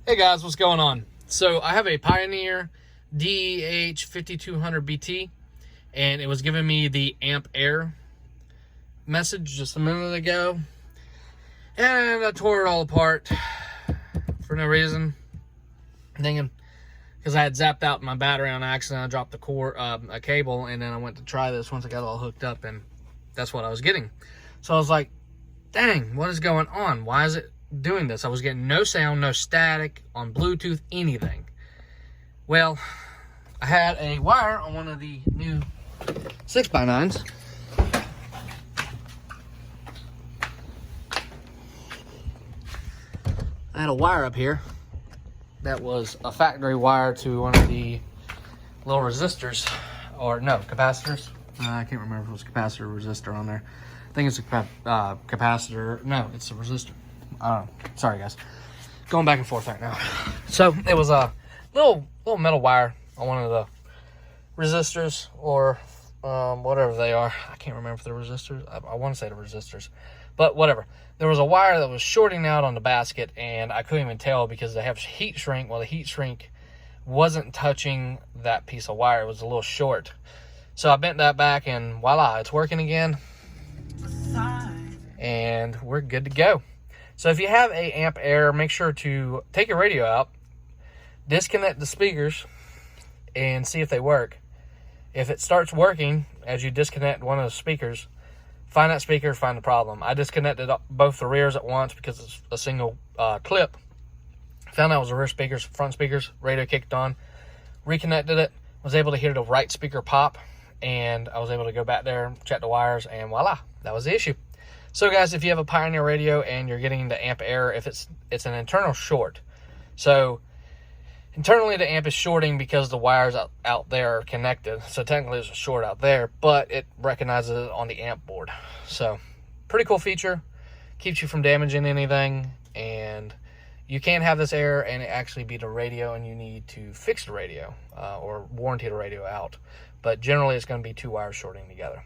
Hey guys, what's going on? So I have a Pioneer DEH5200BT, and it was giving me the amp air message just a minute ago, and I tore it all apart for no reason, thinking because I had zapped out my battery on accident. I dropped the cord, a cable, and then I went to try this once I got it all hooked up, and that's what I was getting. So I was like, dang, what is going on? Why is it doing this? I was getting no sound, no static on Bluetooth, anything. Well, I had a wire on one of the new 6x9s. I had a wire up here that was a factory wire to one of the little resistors, or no, capacitors. I can't remember if it was capacitor or resistor on there. I think it's a capacitor. No, it's a resistor. I don't know. Sorry, guys. Going back and forth right now. So it was a little metal wire on one of the resistors, or whatever they are. I can't remember if they're resistors. I want to say the resistors, but whatever. There was a wire that was shorting out on the basket, and I couldn't even tell because they have heat shrink. Well, the heat shrink wasn't touching that piece of wire. It was a little short. So I bent that back, and voila, it's working again. And we're good to go. So if you have a amp air, make sure to take your radio out, disconnect the speakers, and see if they work. If it starts working as you disconnect one of the speakers, find that speaker, find the problem. I disconnected both the rears at once because it's a single clip. Found out it was the rear speakers, front speakers, radio kicked on, reconnected it, was able to hear the right speaker pop, and I was able to go back there, check the wires, and voila, that was the issue. So guys, if you have a Pioneer radio and you're getting the amp error, if it's an internal short. So internally the amp is shorting because the wires out there are connected. So technically there's a short out there, but it recognizes it on the amp board. So pretty cool feature. Keeps you from damaging anything, and you can have this error and it actually be the radio, and you need to fix the radio or warranty the radio out. But generally it's going to be two wires shorting together.